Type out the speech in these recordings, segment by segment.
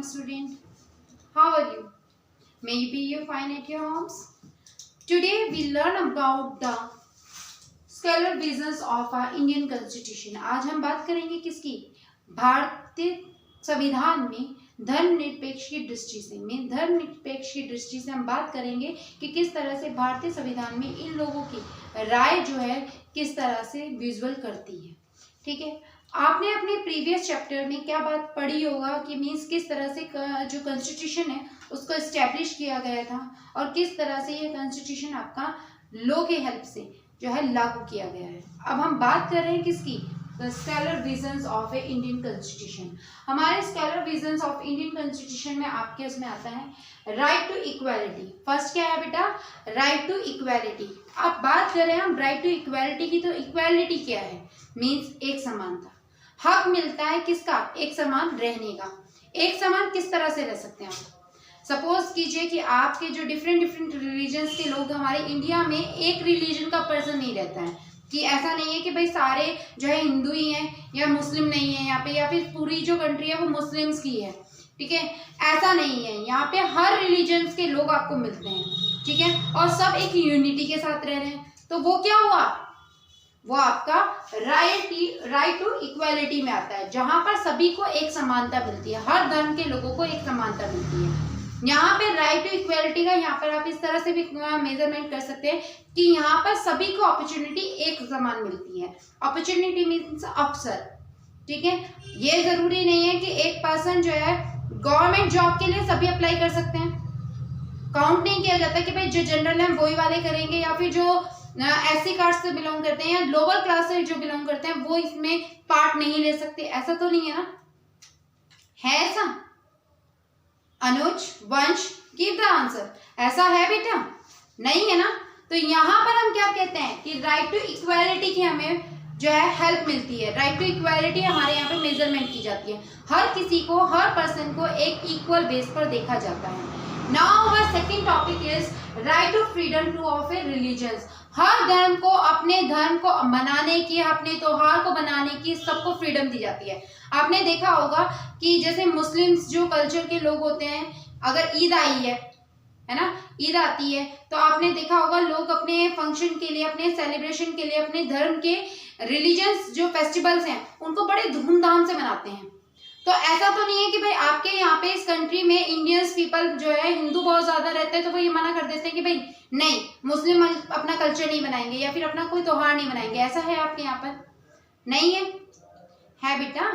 morning, student. How are you? Maybe you're fine at your homes. Today we learn about the scalar visions of our Indian constitution. आज हम बात करेंगे किसकी? भारतीय संविधान में धर्मनिरपेक्ष की दृष्टि से हम बात करेंगे कि किस तरह से भारतीय संविधान में इन लोगों की राय जो है किस तरह से विजुअल करती है। ठीक है, आपने अपने प्रीवियस चैप्टर में क्या बात पढ़ी होगा कि मीन्स किस तरह से जो कॉन्स्टिट्यूशन है उसको एस्टेब्लिश किया गया था और किस तरह से ये कॉन्स्टिट्यूशन आपका लॉ के हेल्प से जो है लागू किया गया है। अब हम बात कर रहे हैं किसकी? The scalar visions of a Indian constitution. हमारे scalar visions of Indian constitution में आपके उसमें आता है राइट टू इक्वालिटी। फर्स्ट क्या है बेटा? Right to equality. अब बात कर रहे हैं हम राइट टू इक्वालिटी की, तो इक्वालिटी क्या है? मीन्स एक समानता। हक मिलता है किसका? एक समान रहने का। एक समान किस तरह से रह सकते हैं आप? सपोज कीजिए कि आपके जो डिफरेंट रिलीजन्स के लोग हमारे इंडिया में एक रिलीजन का पर्सन नहीं रहता है, कि ऐसा नहीं है कि भाई सारे जो है हिंदू ही हैं या मुस्लिम नहीं है यहाँ पे, या फिर पूरी जो कंट्री है वो मुस्लिम्स की है। ठीक है, ऐसा नहीं है। यहाँ पे हर रिलीजन्स के लोग आपको मिलते हैं। ठीक है, और सब एक यूनिटी के साथ रह रहे हैं। तो वो क्या हुआ? वो आपका राइट टू इक्वालिटी में आता है, जहां पर सभी को एक समानता मिलती है, हर धर्म के लोगों को एक समानता मिलती है। यहाँ पे राइट टू इक्वालिटी का यहाँ पर आप इस तरह से भी मेजरमेंट कर सकते हैं कि यहाँ पर सभी को अपॉर्चुनिटी एक समान मिलती है। अपॉर्चुनिटी मीन्स अवसर। ठीक है, ये जरूरी नहीं है कि एक पर्सन जो है गवर्नमेंट जॉब के लिए सभी अप्लाई कर सकते हैं। काउंट नहीं किया जाता कि भाई जो जनरल है वही वाले करेंगे, या फिर जो एससी कास्ट से बिलोंग करते हैं या लोअर क्लास से जो बिलोंग करते हैं वो इसमें पार्ट नहीं ले सकते। ऐसा तो नहीं है ना? है ऐसा? अनुज, वंश, गिव द आंसर। ऐसा है बेटा? नहीं है ना? तो यहाँ पर हम क्या कहते हैं कि राइट टू इक्वालिटी की हमें जो है हेल्प मिलती है। राइट टू इक्वालिटी हमारे यहाँ पे मेजरमेंट की जाती है। हर किसी को, हर पर्सन को एक इक्वल बेस पर देखा जाता है। Now our second topic is right to freedom to of a religions. हर धर्म को अपने धर्म को मनाने की, अपने त्योहार को मनाने की सबको फ्रीडम दी जाती है। आपने देखा होगा कि जैसे मुस्लिम्स जो कल्चर के लोग होते हैं, अगर ईद आई है ना, ईद आती है तो आपने देखा होगा लोग अपने फंक्शन के लिए, अपने सेलिब्रेशन के लिए, अपने धर्म के रिलीजन्स जो फेस्टिवल्स हैं उनको बड़े धूमधाम से मनाते हैं। तो ऐसा तो नहीं है कि भाई आपके यहाँ पे इस कंट्री में इंडियंस पीपल जो है हिंदू बहुत ज्यादा रहते हैं तो वो ये मना कर देते हैं कि भाई नहीं, मुस्लिम अपना कल्चर नहीं बनाएंगे या फिर अपना कोई त्योहार नहीं बनाएंगे। ऐसा है आपके यहाँ पर? नहीं है? है बेटा?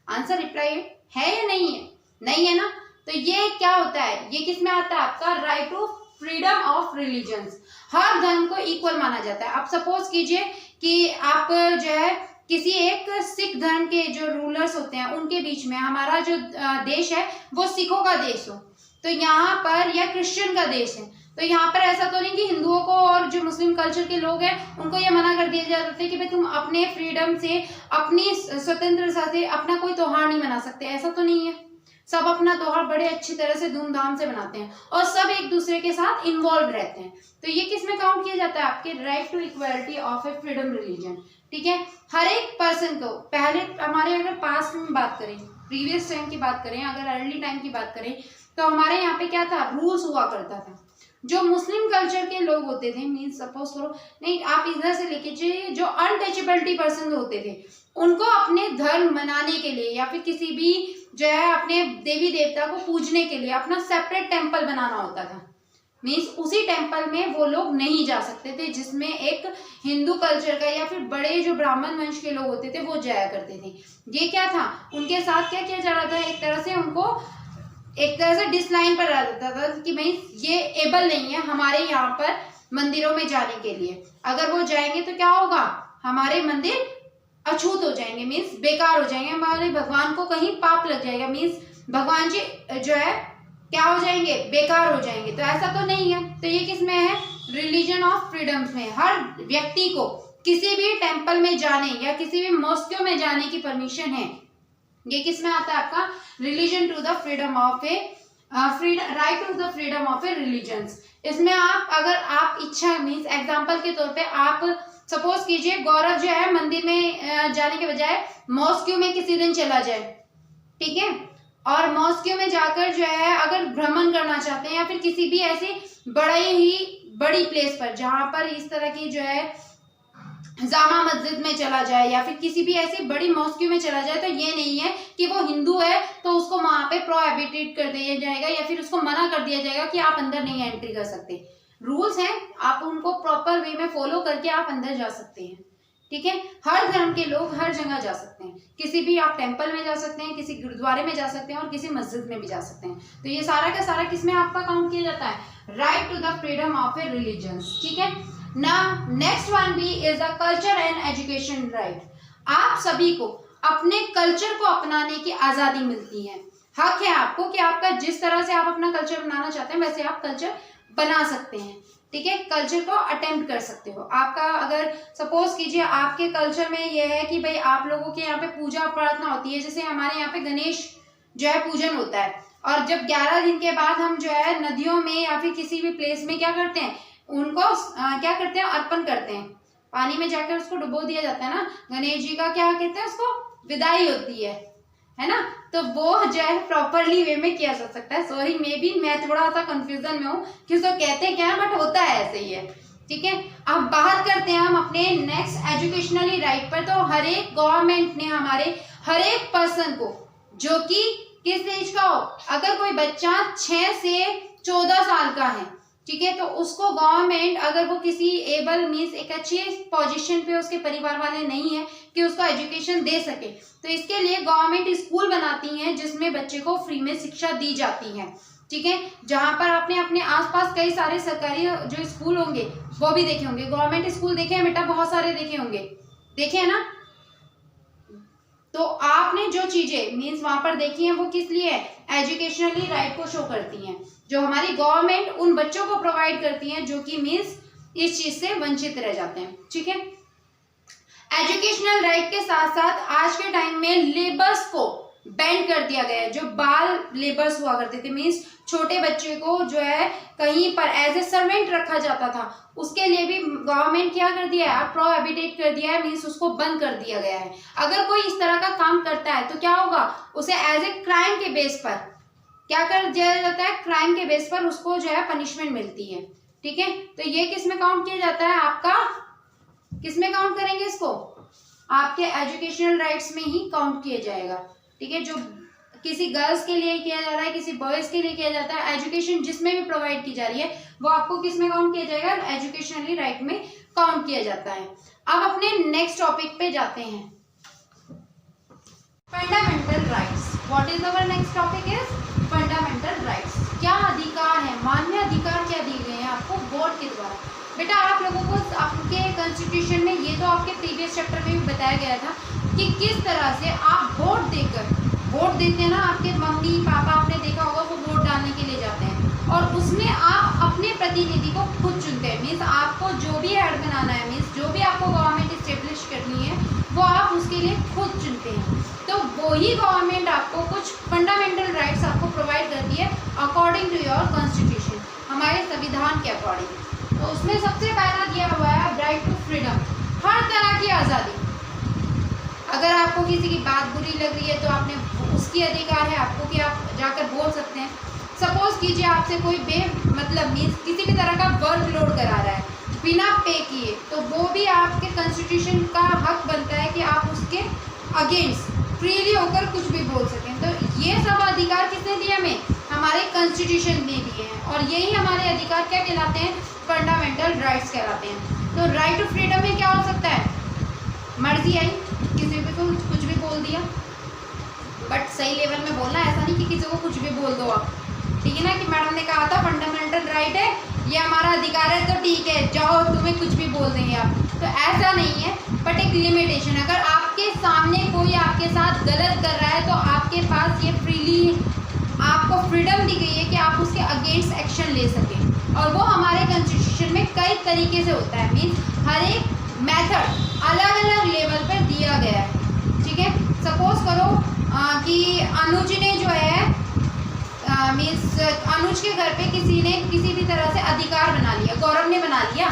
आंसर रिप्लाई है या नहीं है? नहीं है ना? तो ये क्या होता है? ये किस में आता है? आपका right to freedom of religions. हर धर्म को इक्वल माना जाता है। अब सपोज कीजिए कि आप जो है किसी एक सिख धर्म के जो रूलर्स होते हैं उनके बीच में, हमारा जो देश है वो सिखों का देश हो तो यहाँ पर, या क्रिश्चियन का देश है तो यहाँ पर ऐसा तो नहीं कि हिंदुओं को और जो मुस्लिम कल्चर के लोग हैं उनको ये मना कर दिया जाता है कि भाई तुम अपने फ्रीडम से, अपनी स्वतंत्रता से अपना कोई त्योहार नहीं मना सकते। ऐसा तो नहीं है। सब अपना त्योहार बड़े अच्छी तरह से धूमधाम से मनाते हैं और सब एक दूसरे के साथ इन्वॉल्व रहते हैं। तो ये किस में काउंट किया जाता है? आपके right to equality of a freedom religion. ठीक है, हर एक पर्सन को, पहले हमारे अगर पास्ट में बात करें, प्रीवियस टाइम की बात करें, अगर अर्ली टाइम की बात करें तो हमारे यहाँ पे क्या था? रूल्स हुआ करता था। जो मुस्लिम कल्चर के लोग होते थे, मीन्स सपोज करो, नहीं आप इधर से लेके चलिए, जो अनटचेबिलिटी पर्सन होते थे उनको अपने धर्म मनाने के लिए या फिर किसी भी जो है अपने देवी देवता को पूजने के लिए अपना सेपरेट टेम्पल बनाना होता था। मीन्स उसी टेम्पल में वो लोग नहीं जा सकते थे जिसमें एक हिंदू कल्चर का या फिर बड़े जो ब्राह्मण वंश के लोग होते थे वो जाया करते थे। ये क्या था? उनके साथ क्या किया जा रहा था? एक तरह से उनको एक तरह से डिसलाइन पर आ जाता था कि भाई ये एबल नहीं है हमारे यहाँ पर मंदिरों में जाने के लिए। अगर वो जाएंगे तो क्या होगा? हमारे मंदिर अछूत हो जाएंगे, मीन्स बेकार हो जाएंगे, हमारे भगवान को कहीं पाप लग जाएगा, मीन्स भगवान जी जो है क्या हो जाएंगे? बेकार हो जाएंगे। तो ऐसा तो नहीं है। तो ये किस में है? रिलीजन ऑफ फ्रीडम्स में। हर व्यक्ति को किसी भी टेम्पल में जाने या किसी भी मॉस्क्यू में जाने की परमिशन है। ये किस में आता है? आपका religion to the freedom of a right to the freedom of a religions. इसमें आप, अगर आप इच्छा, मीन्स एग्जाम्पल के तौर पे आप सपोज कीजिए गौरव जो है मंदिर में जाने के बजाय मॉस्क्यू में किसी दिन चला जाए, ठीक है, और मॉस्क्यू में जाकर जो है अगर भ्रमण करना चाहते हैं या फिर किसी भी ऐसी बड़ी प्लेस पर जहां पर इस तरह की जो है जामा मस्जिद में चला जाए या फिर किसी भी ऐसी बड़ी मॉस्क्यू में चला जाए, तो ये नहीं है कि वो हिंदू है तो उसको वहां पे प्रोहिबिटेड कर दिया जाएगा या फिर उसको मना कर दिया जाएगा कि आप अंदर नहीं एंट्री कर सकते। रूल्स हैं, आप उनको प्रॉपर वे में फॉलो करके आप अंदर जा सकते हैं। ठीक है, हर धर्म के लोग हर जगह जा सकते हैं, किसी भी आप टेंपल में जा सकते हैं, किसी गुरुद्वारे में जा सकते हैं और किसी मस्जिद में भी जा सकते हैं। तो ये सारा का सारा किसमें आपका काउंट किया जाता है? Right to the freedom of a religion. ठीक है, नाउ नेक्स्ट वन भी is the culture and education right. आप सभी को अपने कल्चर को अपनाने की आजादी मिलती है, हक है आपको कि आपका जिस तरह से आप अपना कल्चर बनाना चाहते हैं वैसे आप कल्चर बना सकते हैं। ठीक है, कल्चर को अटेम्प्ट कर सकते हो। आपका अगर सपोज कीजिए आपके कल्चर में यह है कि भाई आप लोगों के यहाँ पे पूजा प्रार्थना होती है, जैसे हमारे यहाँ पे गणेश जो है पूजन होता है, और जब 11 दिन के बाद हम जो है नदियों में या फिर किसी भी प्लेस में क्या करते हैं, उनको क्या करते हैं, अर्पण करते हैं, पानी में जाकर उसको डुबो दिया जाता है ना। गणेश जी का क्या कहते हैं, उसको विदाई होती है ना। तो वो जो है प्रॉपरली वे में किया जा सकता है। सॉरी मे बी मैं थोड़ा सा कंफ्यूजन में हूँ कि उसको कहते क्या है, बट होता है ऐसे ही है। ठीक है, अब बात करते हैं हम अपने नेक्स्ट एजुकेशनली राइट पर। तो हर एक गवर्नमेंट ने हमारे हर एक पर्सन को जो कि किस एज का हो, अगर कोई बच्चा 6 से 14 साल का है, ठीक है, तो उसको गवर्नमेंट अगर वो किसी एबल मीन्स एक अच्छी पोजीशन पे उसके परिवार वाले नहीं है कि उसको एजुकेशन दे सके, तो इसके लिए गवर्नमेंट स्कूल बनाती हैं जिसमें बच्चे को फ्री में शिक्षा दी जाती है। ठीक है, जहां पर आपने अपने आसपास कई सारे सरकारी जो स्कूल होंगे वो भी देखे होंगे। गवर्नमेंट स्कूल देखे हैं बेटा, बहुत सारे देखे होंगे, देखे है ना। तो आपने जो चीजें मीन्स वहां पर देखी हैं वो किस लिए है, एजुकेशनली राइट को शो करती हैं, जो हमारी गवर्नमेंट उन बच्चों को प्रोवाइड करती हैं जो कि मीन्स इस चीज से वंचित रह जाते हैं। ठीक है, एजुकेशनल राइट के साथ साथ आज के टाइम में लेबर्स को बैन कर दिया गया है। जो बाल लेबर्स हुआ करते थे, मीन्स छोटे बच्चे को जो है कहीं पर एज ए सर्वेंट रखा जाता था, उसके लिए भी गवर्नमेंट क्या कर दिया है, प्रोहिबिटेट कर दिया है, मीन्स उसको बंद कर दिया गया है। अगर कोई इस तरह का काम करता है तो क्या होगा, उसे एज ए क्राइम के बेस पर क्या कर दिया जाता है, क्राइम के बेस पर उसको जो है पनिशमेंट मिलती है। ठीक है, तो ये किस में काउंट किया जाता है, आपका किस में काउंट करेंगे इसको, आपके एजुकेशनल राइट्स में ही काउंट किया जाएगा। ठीक है, जो किसी गर्ल्स के लिए किया जा रहा है, किसी बॉयज के लिए किया जाता है, एजुकेशन जिसमें भी प्रोवाइड की जा रही है वो आपको किस में काउंट किया जाएगा, एजुकेशनली राइट में काउंट किया जाता है। अब अपने नेक्स्ट टॉपिक पे जाते हैं, fundamental rights. What is our next topic is fundamental rights. क्या अधिकार है, मान्य अधिकार क्या दिए गए हैं आपको बोर्ड के द्वारा। बेटा आप लोगों को आपके कॉन्स्टिट्यूशन में ये तो आपके प्रीवियस चैप्टर में भी बताया गया था कि किस तरह से आप वोट देकर, वोट देते हैं ना, आपके मम्मी पापा आपने देखा होगा वो वोट डालने के लिए जाते हैं और उसमें आप अपने प्रतिनिधि को खुद चुनते हैं। मीन्स आपको जो भी हेड बनाना है, मीन्स जो भी आपको गवर्नमेंट इस्टेब्लिश करनी है वो आप उसके लिए खुद चुनते हैं। तो वही गवर्नमेंट आपको कुछ फंडामेंटल राइट्स आपको प्रोवाइड करती है अकॉर्डिंग टू योर कॉन्स्टिट्यूशन, हमारे संविधान के अकॉर्डिंग। तो उसमें सबसे पहला दिया हुआ है राइट टू फ्रीडम, हर तरह की आज़ादी। अगर आपको किसी की बात बुरी लग रही है तो आपने उसकी अधिकार है आपको कि आप जाकर बोल सकते हैं। सपोज कीजिए आपसे कोई मतलब मीन्स किसी भी तरह का वर्क लोड करा रहा है बिना पे किए, तो वो भी आपके कॉन्स्टिट्यूशन का हक बनता है कि आप उसके अगेंस्ट फ्रीली होकर कुछ भी बोल सकें। तो ये सब अधिकार किसने दिए हमें, हमारे कॉन्स्टिट्यूशन ने दिए हैं, और यही हमारे अधिकार क्या कहलाते हैं, फंडामेंटल राइट्स कहलाते हैं। तो राइट टू फ्रीडम में क्या हो सकता है, मर्जी आई किसी को कुछ भी बोल दिया, बट सही लेवल में बोलना, ऐसा नहीं कि किसी को कुछ भी बोल दो आप। ठीक है ना, कि मैडम ने कहा था फंडामेंटल राइट है, ये हमारा अधिकार है, तो ठीक है जाओ तुम्हें कुछ भी बोल देंगे आप, तो ऐसा नहीं है। बट एक लिमिटेशन, अगर आपके सामने कोई आपके साथ गलत कर रहा है तो आपके पास ये फ्रीली आपको फ्रीडम दी गई है कि आप उसके अगेंस्ट एक्शन ले सकें, और वो हमारे कॉन्स्टिट्यूशन में कई तरीके से होता है। मीन्स हर एक मेथड अलग अलग लेवल पर दिया गया है। ठीक है, सपोज करो कि अनुज ने जो है मीन्स अनुज के घर पे किसी ने किसी भी तरह से अधिकार बना लिया, गौरव ने बना लिया।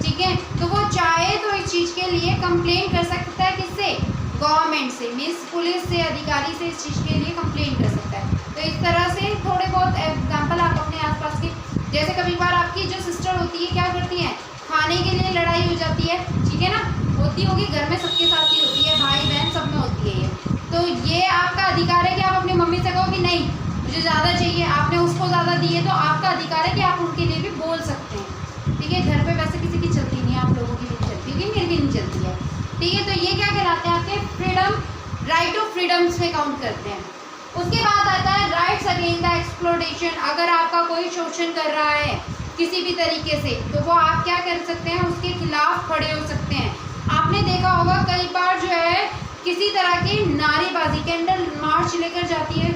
ठीक है, तो वो चाहे तो इस चीज़ के लिए कंप्लेंट कर सकता है, किससे, गवर्नमेंट से, मीन्स पुलिस से, अधिकारी से इस चीज़ के लिए कंप्लेंट कर सकता है। तो इस तरह से थोड़े बहुत एग्जाम्पल आप अपने आसपास के, जैसे कभी बार आपकी जो सिस्टर होती है क्या करती हैं, खाने के लिए लड़ाई हो जाती है, ठीक है ना, होती होगी, घर में सबके साथ ही होती है, भाई बहन सब में होती है ये। तो ये आपका अधिकार है कि आप अपनी मम्मी से कहो कि नहीं मुझे ज़्यादा चाहिए, आपने उसको ज़्यादा दी है, तो आपका अधिकार है कि आप उनके लिए भी बोल सकते हैं, ठीक है। घर पे वैसे किसी की चलती नहीं है, आप लोगों की भी नहीं चलती होगी, मेरी भी नहीं चलती है, ठीक है। तो ये क्या कहलाते हैं आपके फ्रीडम, राइट टू फ्रीडम्स में काउंट करते हैं। उसके बाद आता है राइट्स अगेंस्ट द एक्सप्लॉयटेशन। अगर आपका कोई शोषण कर रहा है किसी भी तरीके से, तो वो आप क्या कर सकते हैं, उसके खिलाफ खड़े हो सकते हैं। आपने देखा होगा कई बार जो है किसी तरह की नारेबाजी, कैंडल मार्च लेकर जाती है,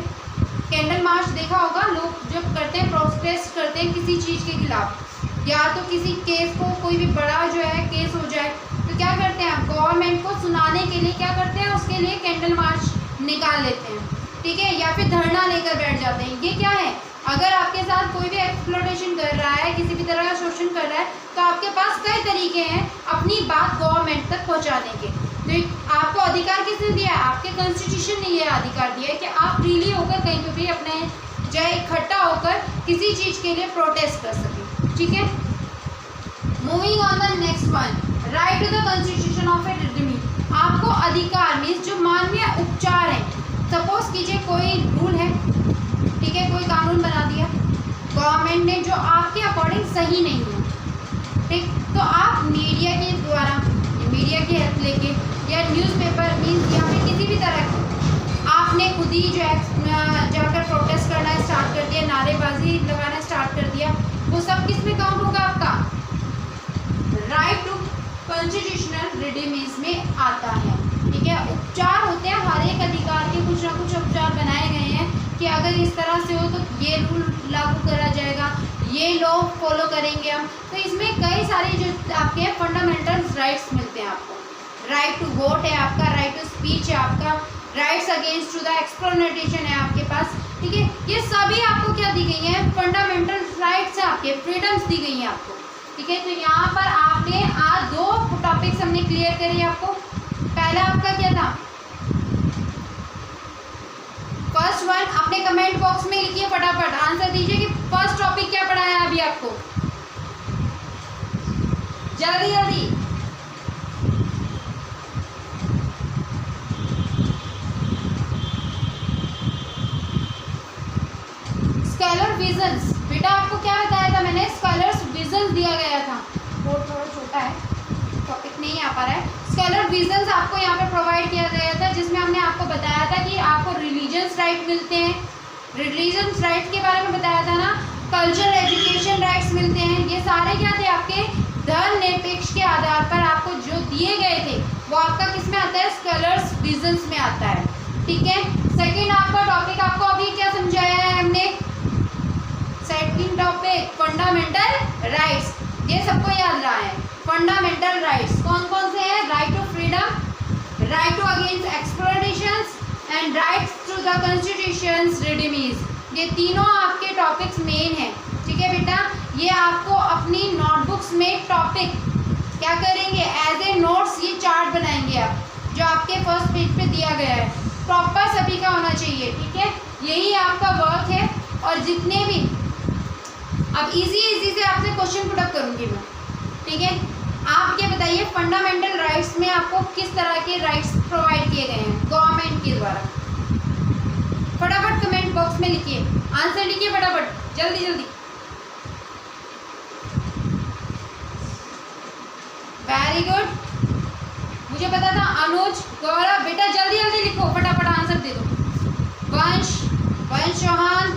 कैंडल मार्च देखा होगा, लोग जब करते हैं प्रोटेस्ट करते हैं किसी चीज़ के खिलाफ, या तो किसी केस को, कोई भी बड़ा जो है केस हो जाए, तो क्या करते हैं, गवर्नमेंट को सुनाने के लिए क्या करते हैं, उसके लिए कैंडल मार्च निकाल लेते हैं, ठीक है, या फिर धरना लेकर बैठ जाते हैं। ये क्या है, अगर आपके साथ कोई भी एक्सप्लॉयटेशन कर रहा है, किसी भी तरह का शोषण कर रहा है, तो आपके पास कई तरीके हैं अपनी बात गवर्नमेंट तक पहुंचाने के। तो आपको अधिकार किसने दिया है, आपके कॉन्स्टिट्यूशन ने ये अधिकार दिया है कि आप फ्रीली होकर कहीं पर भी अपने जो इकट्ठा होकर किसी चीज़ के लिए प्रोटेस्ट कर सकें, ठीक है। Moving on the next one, right to the constitution of a रेडिमी। आपको अधिकार मीन्स जो मानवीय उपचार है, सपोज कीजिए कोई रूल है, ठीक है, कोई कानून बना दिया गवर्नमेंट ने जो आपके अकॉर्डिंग सही नहीं है, ठीक, तो आप मीडिया के द्वारा, मीडिया की हेल्प लेके या न्यूज़पेपर मीन्स या फिर किसी भी तरह की, आपने खुद ही जो है जाकर प्रोटेस्ट करना स्टार्ट कर दिया, नारेबाजी लगाना स्टार्ट कर दिया, वो सब किस में काउंट होगा, आपका राइट टू कॉन्स्टिट्यूशनल रिडीम्स में आता है, ठीक है। उपचार होते हैं, हर एक अधिकार के कुछ ना कुछ उपचार बनाए गए हैं कि अगर इस तरह से हो तो ये रूल लागू करा जाएगा, ये लॉ फॉलो करेंगे हम। तो इसमें कई सारे जो आपके फंडामेंटल राइट्स मिलते हैं आपको, राइट टू वोट है आपका, राइट टू स्पीच है आपका, rights against to the exploitation है आपके पास, ठीक है। ये सभी आपको क्या दी गई हैं, फंडामेंटल राइट्स है आपके, फ्रीडम्स दी गई हैं आपको, ठीक है। तो यहाँ पर आपने आज दो टॉपिक्स हमने क्लियर करी आपको। पहला आपका क्या था, फर्स्ट वन, अपने कमेंट बॉक्स में लिखिए, फटाफट आंसर दीजिए कि फर्स्ट टॉपिक क्या पढ़ाया अभी आपको, जल्दी जल्दी। स्केलर विजन्स, बेटा आपको क्या बताया था मैंने, स्केलर्स विजन्स दिया गया था, बोर्ड थोड़ा छोटा है, टॉपिक नहीं आ पा रहा है। स्केलर विजन्स आपको यहाँ पे प्रोवाइड किया गया था, जिसमें हमने आपको बताया था कि आपको रिलीजियस राइट मिलते हैं, रिलीजियस राइट के बारे में बताया था ना, कल्चरल एजुकेशन राइट्स मिलते हैं, ये सारे क्या थे आपके धर्मनिरपेक्ष के आधार पर आपको जो दिए गए थे वो आपका किस में आता है, स्केलर्स विजन्स में आता है, ठीक है। सेकेंड आपका टॉपिक आपको अभी क्या समझाया है हमने, सेकंड टॉपिक फंडामेंटल राइट्स, ये सबको याद रहा है। फंडामेंटल राइट्स कौन कौन से हैं, right to freedom, right to against exploitations and rights to the constitutions remedies, ये तीनों आपके टॉपिक्स मेन हैं, ठीक है बेटा। ये आपको अपनी नोटबुक्स में टॉपिक क्या करेंगे, एज ए नोट्स ये चार्ट बनाएंगे आप, जो आपके फर्स्ट पेज पे दिया गया है, प्रॉपर सभी का होना चाहिए, ठीक है। यही आपका वर्क है, और जितने भी अब इजी से आपसे क्वेश्चन पुट अप करूंगी मैं, ठीक है। आप ये बताइए फंडामेंटल राइट्स में आपको किस तरह के राइट्स प्रोवाइड किए गए हैं गवर्नमेंट के द्वारा, फटाफट कमेंट बॉक्स में लिखिए, आंसर लिखिए फटाफट, जल्दी जल्दी। वेरी गुड, मुझे पता था अनुज, गौरव, बेटा जल्दी जल्दी लिखो, फटाफट आंसर दे दो। वंश चौहान,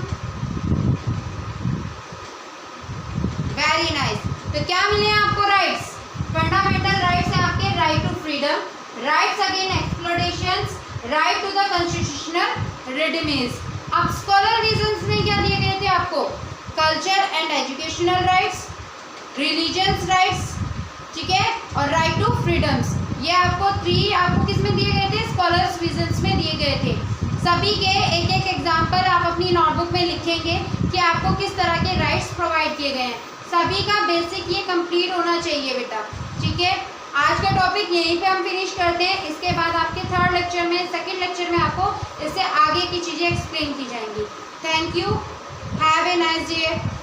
वेरी नाइस। तो क्या मिले आपको राइट्स, फंडामेंटल राइट्स हैं आपके, right to freedom, rights against exploitations, right to the constitutional remedies. अब स्कॉलर रीजंस में क्या दिए गए थे आपको, culture and educational rights, religious rights, ठीक है, और राइट टू फ्रीडम्स। ये आपको थ्री आपको किस में दिए गए थे, स्कॉलर्स रीजंस में दिए गए थे। सभी के एक एक एग्जाम्पल आप अपनी नोटबुक में लिखेंगे कि आपको किस तरह के राइट्स प्रोवाइड किए गए हैं। सभी का बेसिक ये कंप्लीट होना चाहिए बेटा, ठीक है। आज का टॉपिक यहीं पे हम फिनिश करते हैं, इसके बाद आपके थर्ड लेक्चर में, सेकंड लेक्चर में आपको इससे आगे की चीज़ें एक्सप्लेन की जाएंगी। Thank you, have a nice day.